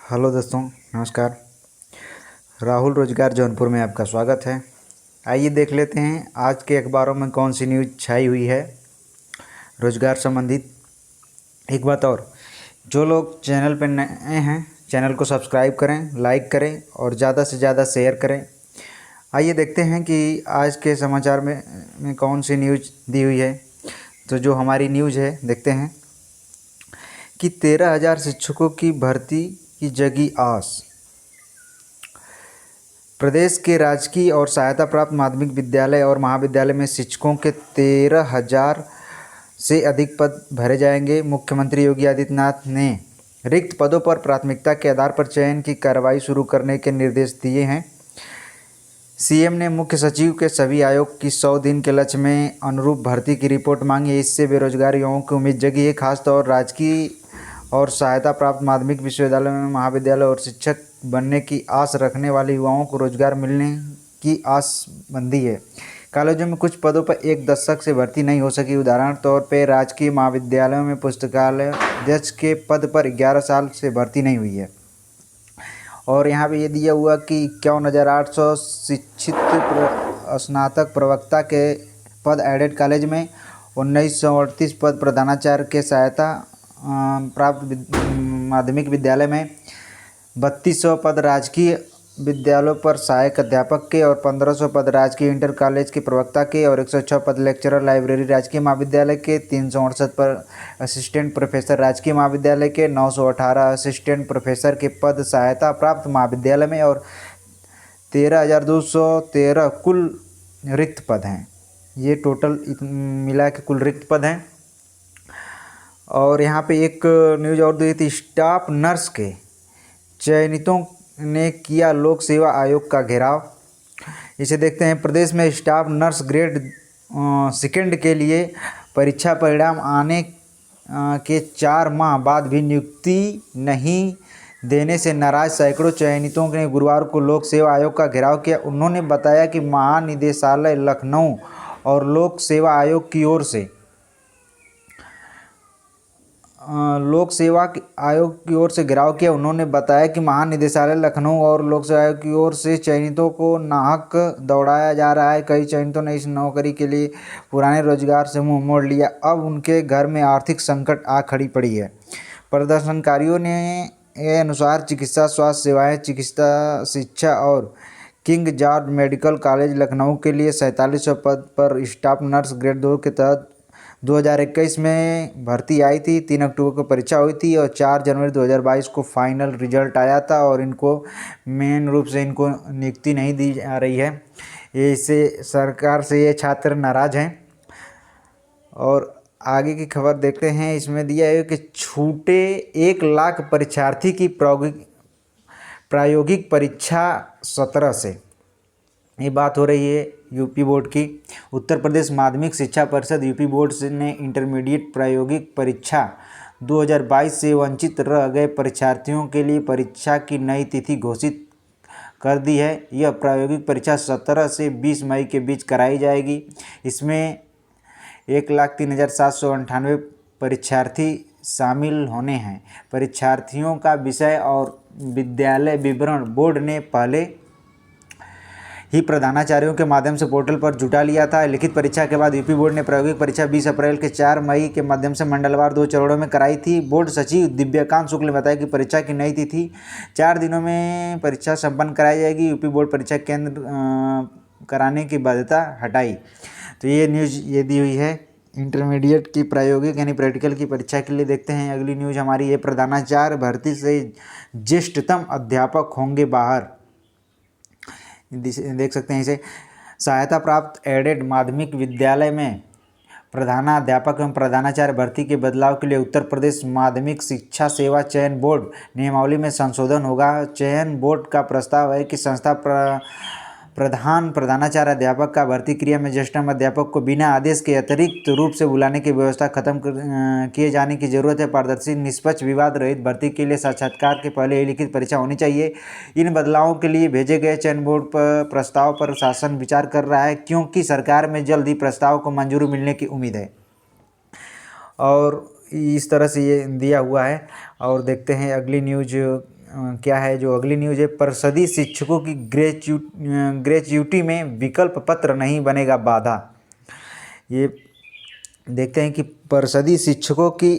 Hello दोस्तों, नमस्कार। राहुल रोजगार जौनपुर में आपका स्वागत है। आइए देख लेते हैं आज के अखबारों में कौन सी न्यूज़ छाई हुई है रोजगार संबंधित। एक बात और, जो लोग चैनल पर नए हैं चैनल को सब्सक्राइब करें, लाइक करें और ज़्यादा से ज़्यादा शेयर करें। आइए देखते हैं कि आज के समाचार में कौन सी न्यूज़ दी हुई है। तो जो हमारी न्यूज़ है देखते हैं कि 13,000 शिक्षकों की भर्ती की जगी आस। प्रदेश के राजकीय और सहायता प्राप्त माध्यमिक विद्यालय और महाविद्यालय में शिक्षकों के 13,000 से अधिक पद भरे जाएंगे। मुख्यमंत्री योगी आदित्यनाथ ने रिक्त पदों पर प्राथमिकता के आधार पर चयन की कार्रवाई शुरू करने के निर्देश दिए हैं। सीएम ने मुख्य सचिव के सभी आयोग की 100 दिन के लक्ष्य में अनुरूप भर्ती की रिपोर्ट मांगी है। इससे बेरोजगार युवाओं की उम्मीद जगी है। खासतौर राजकीय और सहायता प्राप्त माध्यमिक विश्वविद्यालय में महाविद्यालय और शिक्षक बनने की आस रखने वाले युवाओं को रोजगार मिलने की आस बंधी है। कॉलेजों में कुछ पदों पर 1 दशक से भर्ती नहीं हो सकी। उदाहरण तौर पर राजकीय महाविद्यालयों में पुस्तकालय अध्यक्ष के पद पर 11 साल से भर्ती नहीं हुई है। और यहाँ पे ये दिया हुआ कि 51,800 शिक्षित स्नातक प्रवक्ता के पद एडेड कॉलेज में, 1938 पद प्रधानाचार्य के सहायता प्राप्त माध्यमिक विद्यालय में, 3200 पद राजकीय विद्यालयों पर सहायक अध्यापक के और 1500 पद राजकीय इंटर कॉलेज के प्रवक्ता के और 106 पद लेक्चरर लाइब्रेरी राजकीय महाविद्यालय के, 368 पद असिस्टेंट प्रोफेसर राजकीय महाविद्यालय के, 918 असिस्टेंट प्रोफेसर के पद सहायता प्राप्त महाविद्यालय में और 13,213 कुल रिक्त पद हैं। ये टोटल मिला के कुल रिक्त पद हैं। और यहाँ पे एक न्यूज़ और दी थी, स्टाफ नर्स के चयनितों ने किया लोक सेवा आयोग का घेराव। इसे देखते हैं। प्रदेश में स्टाफ नर्स ग्रेड सेकेंड के लिए परीक्षा परिणाम आने के 4 माह बाद भी नियुक्ति नहीं देने से नाराज सैकड़ों चयनितों ने गुरुवार को लोक सेवा आयोग का घेराव किया। उन्होंने बताया कि महानिदेशालय लखनऊ और लोक सेवा आयोग की ओर से घेराव किया। उन्होंने बताया कि महानिदेशालय लखनऊ और लोक सेवा आयोग की ओर से चयनितों को नाहक दौड़ाया जा रहा है। कई चयनितों ने इस नौकरी के लिए पुराने रोजगार से मुंह मोड़ लिया। अब उनके घर में आर्थिक संकट आ खड़ी पड़ी है। प्रदर्शनकारियों ने अनुसार चिकित्सा, स्वास्थ्य सेवाएं, चिकित्सा शिक्षा और king George medical college Lucknow के लिए 4700 पद पर स्टाफ नर्स ग्रेड 2 के तहत 2021 में भर्ती आई थी। 3 अक्टूबर को परीक्षा हुई थी और 4 जनवरी 2022 को फाइनल रिजल्ट आया था और इनको मेन रूप से इनको नियुक्ति नहीं दी जा रही है। इससे सरकार से ये छात्र नाराज़ हैं। और आगे की खबर देखते हैं। इसमें दिया है कि छूटे 1 लाख परीक्षार्थी की प्रायोगिक परीक्षा 17 से। ये बात हो रही है यूपी बोर्ड की। उत्तर प्रदेश माध्यमिक शिक्षा परिषद यूपी बोर्ड ने इंटरमीडिएट प्रायोगिक परीक्षा 2022 से वंचित रह गए परीक्षार्थियों के लिए परीक्षा की नई तिथि घोषित कर दी है। यह प्रायोगिक परीक्षा 17 से 20 मई के बीच कराई जाएगी। इसमें 1,03,798 परीक्षार्थी शामिल होने हैं। परीक्षार्थियों का विषय और विद्यालय विवरण बोर्ड ने पहले ही प्रधानाचार्यों के माध्यम से पोर्टल पर जुटा लिया था। लिखित परीक्षा के बाद यूपी बोर्ड ने प्रायोगिक परीक्षा 20 अप्रैल के 4 मई के माध्यम से मंडलवार 2 चरणों में कराई थी। बोर्ड सचिव दिव्यकांत शुक्ल ने बताया कि परीक्षा की नई तिथि 4 दिनों में परीक्षा संपन्न कराई जाएगी। यूपी बोर्ड परीक्षा केंद्र कराने की बाध्यता हटाई। तो ये न्यूज़ ये दी हुई है इंटरमीडिएट की प्रायोगिक यानी प्रैक्टिकल की परीक्षा के लिए। देखते हैं अगली न्यूज़ हमारी ये, प्रधानाचार्य भर्ती से ज्येष्ठतम अध्यापक होंगे बाहर। देख सकते हैं इसे। सहायता प्राप्त एडेड माध्यमिक विद्यालय में प्रधानाध्यापक एवं प्रधानाचार्य भर्ती के बदलाव के लिए उत्तर प्रदेश माध्यमिक शिक्षा सेवा चयन बोर्ड नियमावली में संशोधन होगा। चयन बोर्ड का प्रस्ताव है कि संस्था प्रधानाचार्य अध्यापक का भर्ती क्रिया में ज्येष्ठतम अध्यापक को बिना आदेश के अतिरिक्त रूप से बुलाने की व्यवस्था खत्म किए जाने की जरूरत है। पारदर्शी, निष्पक्ष, विवाद रहित भर्ती के लिए साक्षात्कार के पहले ही लिखित परीक्षा होनी चाहिए। इन बदलावों के लिए भेजे गए चयन बोर्ड पर प्रस्ताव पर शासन विचार कर रहा है, क्योंकि सरकार में जल्द ही प्रस्ताव को मंजूरी मिलने की उम्मीद है। और इस तरह से ये दिया हुआ है। और देखते हैं अगली न्यूज क्या है जो अगली न्यूज़ है, परिषदीय शिक्षकों की ग्रेच्युटी में विकल्प पत्र नहीं बनेगा बाधा। ये देखते हैं कि परिषदीय शिक्षकों की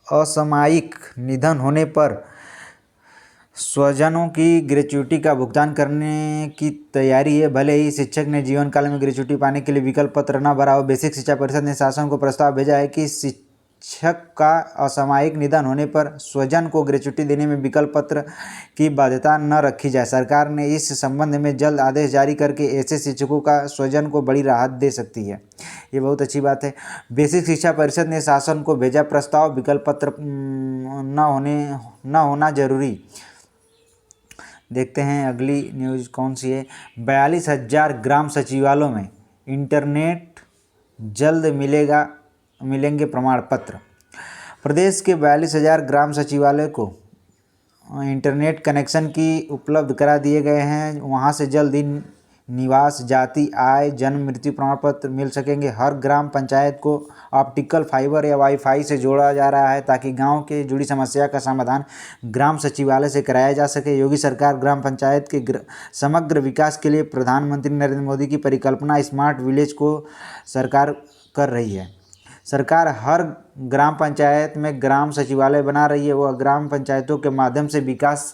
असामयिक निधन होने पर स्वजनों की ग्रेच्युटी का भुगतान करने की तैयारी है। भले ही शिक्षक ने जीवन काल में ग्रेच्युटी पाने के लिए विकल्प पत्र न भरा हो, बेसिक शिक्षा परिषद ने शासन को प्रस्ताव भेजा है कि शिक्षक का असामयिक निधन होने पर स्वजन को ग्रेच्युटी देने में विकल्प पत्र की बाध्यता न रखी जाए। सरकार ने इस संबंध में जल्द आदेश जारी करके ऐसे शिक्षकों का स्वजन को बड़ी राहत दे सकती है। ये बहुत अच्छी बात है। बेसिक शिक्षा परिषद ने शासन को भेजा प्रस्ताव, विकल्प पत्र न होना जरूरी। देखते हैं अगली न्यूज़ कौन सी है। 42,000 ग्राम सचिवालयों में इंटरनेट जल्द मिलेंगे प्रमाण पत्र। प्रदेश के 42,000 ग्राम सचिवालय को इंटरनेट कनेक्शन की उपलब्ध करा दिए गए हैं। वहां से जल्द ही निवास, जाति, आय, जन्म, मृत्यु प्रमाण पत्र मिल सकेंगे। हर ग्राम पंचायत को ऑप्टिकल फाइबर या वाईफाई से जोड़ा जा रहा है ताकि गांव के जुड़ी समस्या का समाधान ग्राम सचिवालय से कराया जा सके। योगी सरकार ग्राम पंचायत के समग्र विकास के लिए प्रधानमंत्री नरेंद्र मोदी की परिकल्पना स्मार्ट विलेज को सरकार कर रही है। सरकार हर ग्राम पंचायत में ग्राम सचिवालय बना रही है। वह ग्राम पंचायतों के माध्यम से विकास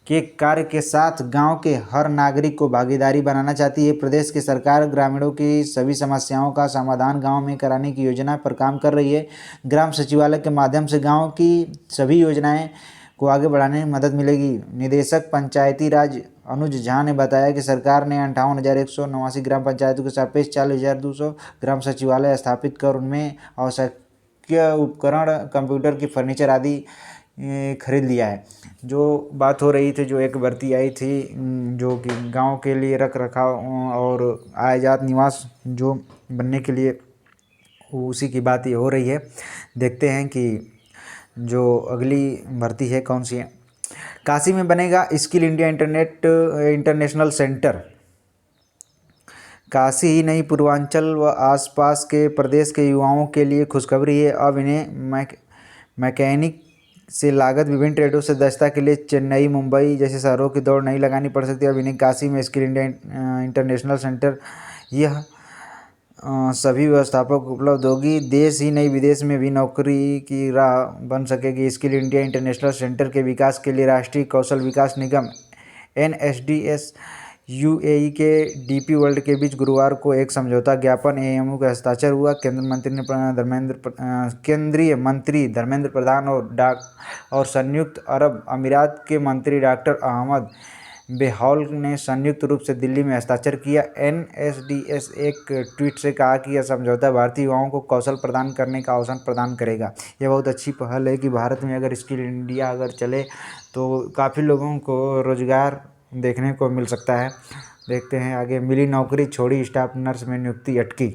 के कार्य के साथ गांव के हर नागरिक को भागीदारी बनाना चाहती है। प्रदेश की सरकार ग्रामीणों की सभी समस्याओं का समाधान गांव में कराने की योजना पर काम कर रही है। ग्राम सचिवालय के माध्यम से गांव की सभी योजनाएं को आगे बढ़ाने में मदद मिलेगी। निदेशक पंचायती राज अनुज झा ने बताया कि सरकार ने 58,189 ग्राम पंचायतों के सापेक्ष 40,200 ग्राम सचिवालय स्थापित कर उनमें आवश्यक उपकरण, कंप्यूटर की फर्नीचर आदि खरीद लिया है। जो बात हो रही थी, जो एक भर्ती आई थी जो कि गांव के लिए रख रखाव और आयजात निवास जो बनने के लिए, उसी की बात ये हो रही है। देखते हैं कि जो अगली भर्ती है कौन सी है। काशी में बनेगा skill India international centre. Kashi ही नहीं, पूर्वांचल व आसपास के प्रदेश के युवाओं के लिए खुशखबरी है। अब इन्हें मैकेनिक से लागत विभिन्न ट्रेडों से दक्षता के लिए चेन्नई, मुंबई जैसे शहरों की दौड़ नहीं लगानी पड़ सकती। अब इन्हें काशी में स्किल इंडिया इंटरनेशनल सेंटर यह सभी व्यवस्थापक उपलब्ध होगी। देश ही नहीं, विदेश में भी नौकरी की राह बन सकेगी। स्किल इंडिया इंटरनेशनल सेंटर के विकास के लिए राष्ट्रीय कौशल विकास निगम NSDS UAE के DP वर्ल्ड के बीच गुरुवार को एक समझौता ज्ञापन AMU का हस्ताक्षर हुआ। केंद्रीय मंत्री धर्मेंद्र प्रधान और संयुक्त अरब अमीरात के मंत्री डॉक्टर अहमद बेहौल ने संयुक्त रूप से दिल्ली में हस्ताक्षर किया। NSDS एक ट्वीट से कहा कि यह समझौता भारतीय युवाओं को कौशल प्रदान करने का अवसर प्रदान करेगा। यह बहुत अच्छी पहल है कि भारत में अगर स्किल इंडिया अगर चले तो काफ़ी लोगों को रोजगार देखने को मिल सकता है। देखते हैं आगे। मिली नौकरी, छोड़ी स्टाफ नर्स में नियुक्ति अटकी।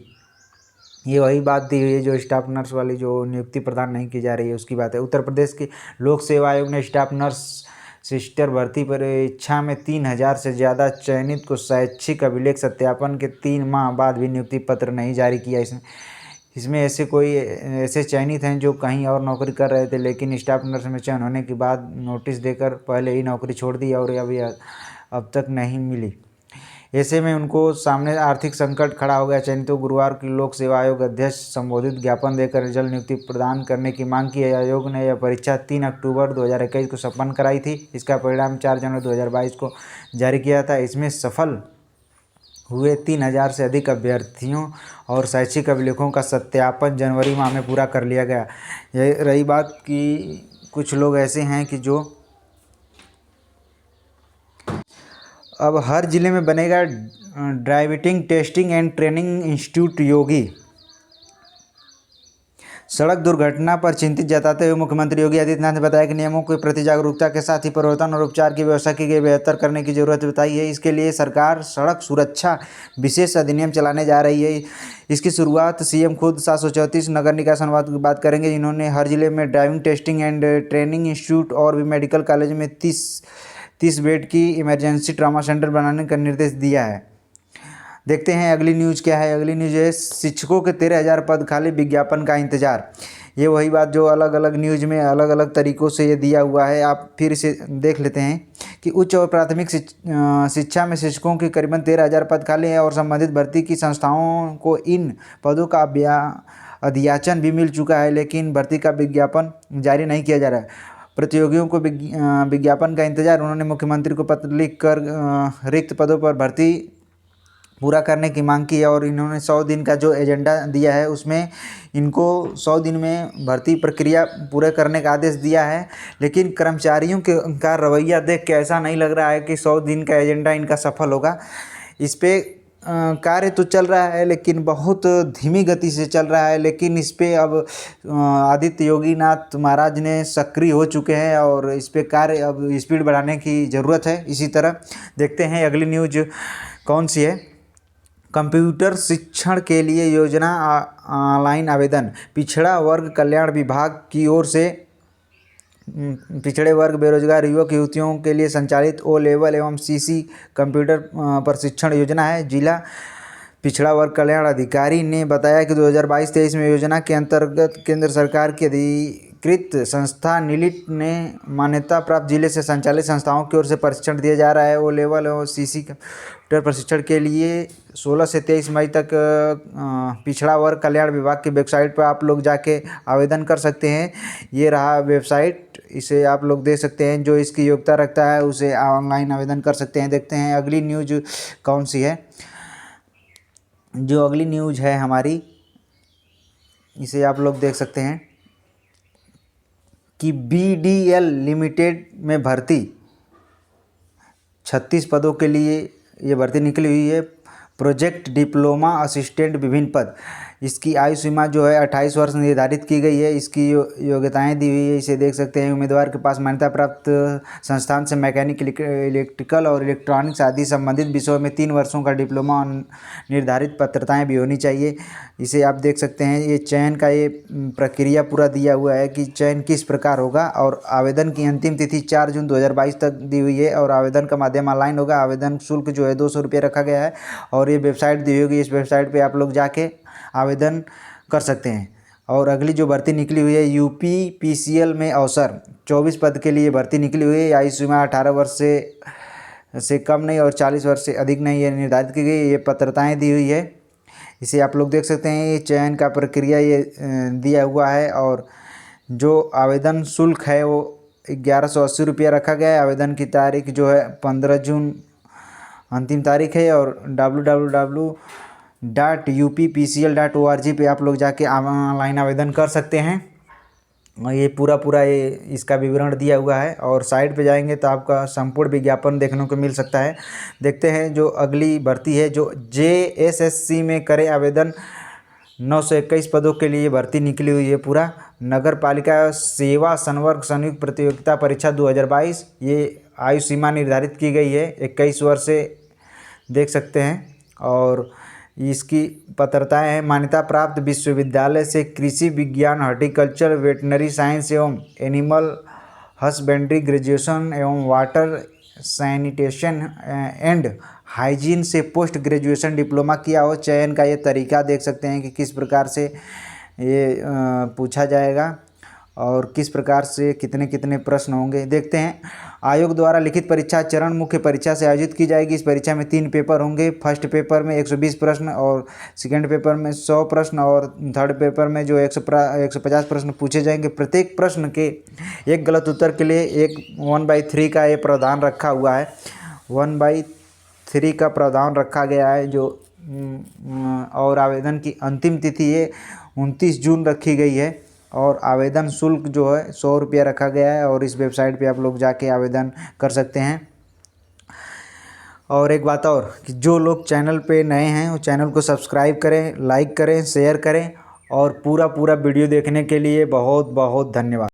ये वही बात दी हुई है जो स्टाफ नर्स वाली जो नियुक्ति प्रदान नहीं की जा रही है उसकी बात है। उत्तर प्रदेश के लोक सेवा आयोग ने स्टाफ नर्स सिस्टर भर्ती परीक्षा में 3,000 से ज़्यादा चयनित को शैक्षिक अभिलेख सत्यापन के 3 माह बाद भी नियुक्ति पत्र नहीं जारी किया। इसमें ऐसे चयनित हैं जो कहीं और नौकरी कर रहे थे, लेकिन स्टाफ नर्स में चयन होने के बाद नोटिस देकर पहले ही नौकरी छोड़ दी और अभी अब तक नहीं मिली। ऐसे में उनको सामने आर्थिक संकट खड़ा हो गया। चयनितों गुरुवार की लोक सेवा आयोग अध्यक्ष संबोधित ज्ञापन देकर जल्द नियुक्ति प्रदान करने की मांग की है। आयोग ने यह परीक्षा 3 अक्टूबर 2021 को संपन्न कराई थी। इसका परिणाम 4 जनवरी 2022 को जारी किया था। इसमें सफल हुए 3,000 से अधिक अभ्यर्थियों और शैक्षिक अभिलेखों का सत्यापन जनवरी माह में पूरा कर लिया गया। यह रही बात कि कुछ लोग ऐसे हैं कि जो अब हर जिले में बनेगा driving testing and training institute. Yogi सड़क दुर्घटना पर चिंतित जताते हुए मुख्यमंत्री योगी आदित्यनाथ ने बताया कि नियमों के प्रति जागरूकता के साथ ही परिवर्तन और उपचार की व्यवस्था की गई बेहतर करने की जरूरत बताई है। इसके लिए सरकार सड़क सुरक्षा विशेष अधिनियम चलाने जा रही है। इसकी शुरुआत CM खुद 734 नगर निकाय संवाद की बात करेंगे, जिन्होंने हर जिले में driving testing and training institute और भी मेडिकल कॉलेज में 30 बेड की इमरजेंसी ट्रामा सेंटर बनाने का निर्देश दिया है। देखते हैं अगली न्यूज़ क्या है। अगली न्यूज़ है शिक्षकों के 13,000 पद खाली, विज्ञापन का इंतजार। ये वही बात जो अलग अलग न्यूज़ में अलग अलग तरीक़ों से ये दिया हुआ है, आप फिर इसे देख लेते हैं कि उच्च और प्राथमिक शिक्षा में शिक्षकों के करीबन 13,000 पद खाली हैं और संबंधित भर्ती की संस्थाओं को इन पदों का अध्याचन भी मिल चुका है, लेकिन भर्ती का विज्ञापन जारी नहीं किया जा रहा है। प्रतियोगियों को विज्ञापन का इंतजार। उन्होंने मुख्यमंत्री को पत्र लिखकर रिक्त पदों पर भर्ती पूरा करने की मांग की है और इन्होंने 100 दिन का जो एजेंडा दिया है उसमें इनको 100 दिन में भर्ती प्रक्रिया पूरे करने का आदेश दिया है। लेकिन कर्मचारियों का रवैया देख के ऐसा नहीं लग रहा है कि 100 दिन का एजेंडा इनका सफल होगा। इस पर कार्य तो चल रहा है लेकिन बहुत धीमी गति से चल रहा है, लेकिन इस पर अब आदित्य योगी नाथ महाराज ने सक्रिय हो चुके हैं और इस पर कार्य अब स्पीड बढ़ाने की ज़रूरत है। इसी तरह देखते हैं अगली न्यूज कौन सी है। कंप्यूटर शिक्षण के लिए योजना ऑनलाइन आवेदन। पिछड़ा वर्ग कल्याण विभाग की ओर से पिछड़े वर्ग बेरोजगार युवक युवतियों के लिए संचालित ओ लेवल एवं सीसी कंप्यूटर प्रशिक्षण योजना है। जिला पिछड़ा वर्ग कल्याण अधिकारी ने बताया कि 2022-23 में योजना के अंतर्गत केंद्र सरकार की अधिकृत संस्था नीलिट ने मान्यता प्राप्त जिले से संचालित संस्थाओं की ओर से प्रशिक्षण दिया जा रहा है। ओ लेवल और सीसी कंप्यूटर प्रशिक्षण के लिए 16 से 23 मई तक पिछड़ा वर्ग कल्याण विभाग की वेबसाइट पर आप लोग जाके आवेदन कर सकते हैं। ये रहा वेबसाइट, इसे आप लोग देख सकते हैं। जो इसकी योग्यता रखता है उसे ऑनलाइन आवेदन कर सकते हैं। देखते हैं अगली न्यूज कौन सी है। जो अगली न्यूज है हमारी, इसे आप लोग देख सकते हैं कि BDL लिमिटेड में भर्ती 36 पदों के लिए ये भर्ती निकली हुई है। प्रोजेक्ट डिप्लोमा असिस्टेंट विभिन्न पद। इसकी आयु सीमा जो है 28 वर्ष निर्धारित की गई है। इसकी योग्यताएं दी हुई है, इसे देख सकते हैं। उम्मीदवार के पास मान्यता प्राप्त संस्थान से मैकेनिक, इलेक्ट्रिकल और इलेक्ट्रॉनिक्स आदि संबंधित विषयों में 3 वर्षों का डिप्लोमा निर्धारित पात्रताएं भी होनी चाहिए। इसे आप देख सकते हैं। ये चयन का ये प्रक्रिया पूरा दिया हुआ है कि चयन किस प्रकार होगा और आवेदन की अंतिम तिथि 4 जून 2022 तक दी हुई है और आवेदन का माध्यम ऑनलाइन होगा। आवेदन शुल्क जो है 200 रुपये रखा गया है और ये वेबसाइट दी होगी। इस वेबसाइट पे आप लोग जाके आवेदन कर सकते हैं। और अगली जो भर्ती निकली हुई है UP PCL में अवसर 24 पद के लिए भर्ती निकली हुई है। आयु सीमा 18 वर्ष से कम नहीं और 40 वर्ष से अधिक नहीं है निर्धारित की गई। ये पात्रताएं दी हुई है, इसे आप लोग देख सकते हैं। ये चयन का प्रक्रिया ये दिया हुआ है और जो आवेदन शुल्क है वो 1180 रुपया रखा गया है। आवेदन की तारीख जो है 15 जून अंतिम तारीख है और www.uppcl.org पे आप लोग जाके ऑनलाइन आवेदन कर सकते हैं। ये पूरा ये इसका विवरण दिया हुआ है और साइट पे जाएंगे तो आपका संपूर्ण विज्ञापन देखने को मिल सकता है। देखते हैं जो अगली भर्ती है। जो JSSC में करे आवेदन 921 पदों के लिए भर्ती निकली हुई है। पूरा नगर पालिका सेवा संवर्ग संयुक्त प्रतियोगिता परीक्षा 2022। ये आयु सीमा निर्धारित की गई है 21 वर्ष से, देख सकते हैं। और इसकी पात्रताएं हैं मान्यता प्राप्त विश्वविद्यालय से कृषि विज्ञान, हॉर्टिकल्चर, वेटनरी साइंस एवं एनिमल हस्बेंड्री ग्रेजुएशन एवं वाटर सैनिटेशन एंड हाइजीन से पोस्ट ग्रेजुएशन डिप्लोमा किया हो। चयन का ये तरीका देख सकते हैं कि किस प्रकार से ये पूछा जाएगा और किस प्रकार से कितने कितने प्रश्न होंगे। देखते हैं। आयोग द्वारा लिखित परीक्षा चरण मुख्य परीक्षा से आयोजित की जाएगी। इस परीक्षा में 3 पेपर होंगे। फर्स्ट पेपर में 120 प्रश्न और सेकेंड पेपर में 100 प्रश्न और थर्ड पेपर में जो 150 प्रश्न पूछे जाएंगे। प्रत्येक प्रश्न के एक गलत उत्तर के लिए एक 1/3 का ये प्रावधान रखा हुआ है। 1/3 का प्रावधान रखा गया है जो और आवेदन की अंतिम तिथि ये 29 जून रखी गई है और आवेदन शुल्क जो है 100 रुपया रखा गया है और इस वेबसाइट पे आप लोग जाके आवेदन कर सकते हैं। और एक बात और कि जो लोग चैनल पे नए हैं वो चैनल को सब्सक्राइब करें, लाइक करें, शेयर करें और पूरा वीडियो देखने के लिए बहुत बहुत धन्यवाद।